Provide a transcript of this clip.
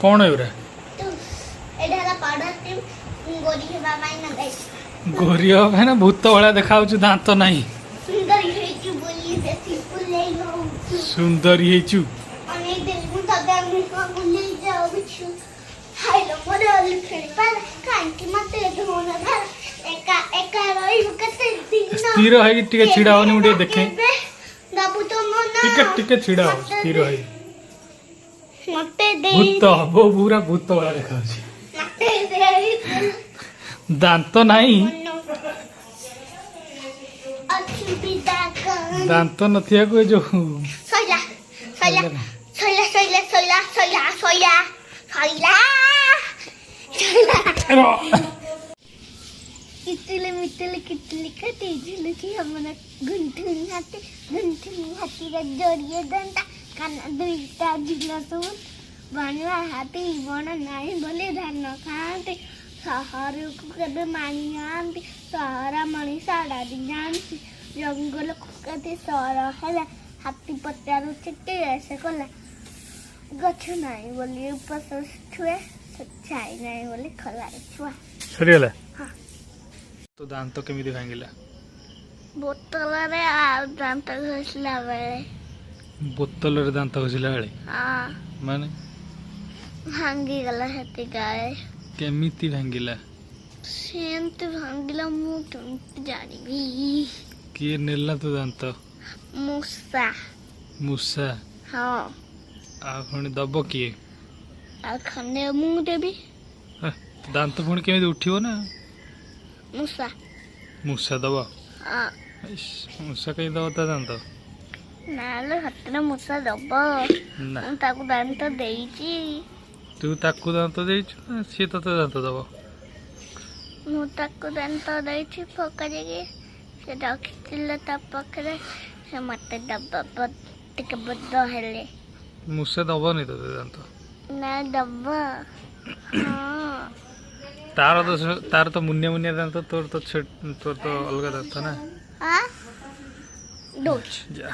कौन है उरा गोरी है ना भूत भाया देखा दांत नहीं सुंदर स्थिर है टिके छिड़ा होनी मुझे देखे टिके छिड़ा हो स्थिर है भूत वो पूरा भूत वाला देखा दांत नहीं दांत नथिया को जो सोइला सोइला सोइला सोइला सोइला सोइला सोइला सोइला कितले मितले कितले कते झुलकी हमना गुंठुनी हाथी रे जोड़िए दंता काना दुईटा झुलसु बनवा हाथी बन नाही बोले धान खाते सहर को कदे मानी आंती सहरा मणि साड़ा जानती जंगल को कदे सहर हैला हाथी पत्तारु चिट्टे ऐसे कोला गछ नाही बोली उपस छुए सच्चाई नाही बोली खला छुआ सरियला हां तो दांत केमिति भांगिला बोतल रे आ दांत घसला बेले बोतल रे दांत घसला बेले हां माने भांगी गला हेती गाय केमिति भांगिला सेंत भांगिला मु जानिबी किए नेला तो दांत मूसा मूसा हाँ आ पुणी दब किए आ खंडे मु देबी दांत पुणी केमिति उठिबो ना मूसा मूसा दब हाँ मूसा कहीं दब ता दांत नालो हतने मूसा दब ना मु ताकू दांत देइची तू ताकू दांत देइछु ना सी तते दांत दब मु ताकू दांत देइची पकड़े के से रखिथिले ता पकड़े से मते दब टिके बद्द हेले मूसा दबनी तते दांत ना दब हाँ तार तो मुन्या मुन्या दांत तोर तो अलग दांत ना हाँ दोच जा